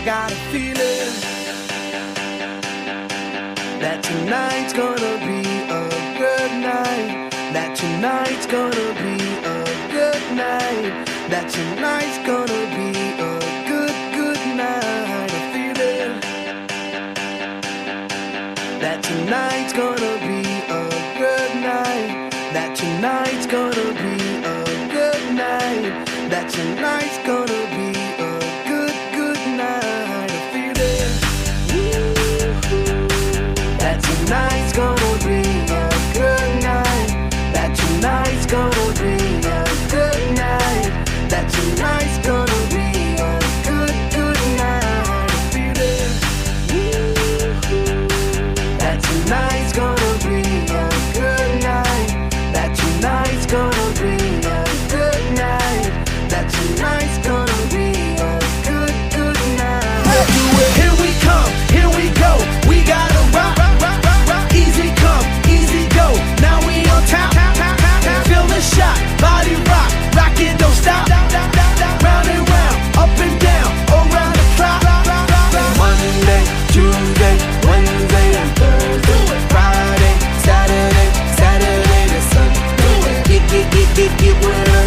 got a feeling that tonight's gonna be a good night. That tonight's gonna be a good night. That tonight's gonna be a good, good night. A feeling that tonight's gonna be a good night. That tonight's gonna be a good night. That tonight's gonna be a good, good night. A feeling that tonight's gonna be a good night. That tonight's gonna be a good night. That tonight's gonna be a good, good night. A feeling that tonight's gonna be a good night. That tonight's gonna be a good night. That tonight's gonna be a good, good night. Let's do it. Here we come, here we go. We gotta rock, rock, rock, rock. Easy come, easy go. Now we on top, feel the shot. Body rock, rockin', don't stop. Round and round, up and down, around the clock. Monday, Tuesday, Wednesday and Thursday, Friday, Saturday, Saturday to Sunday. Get with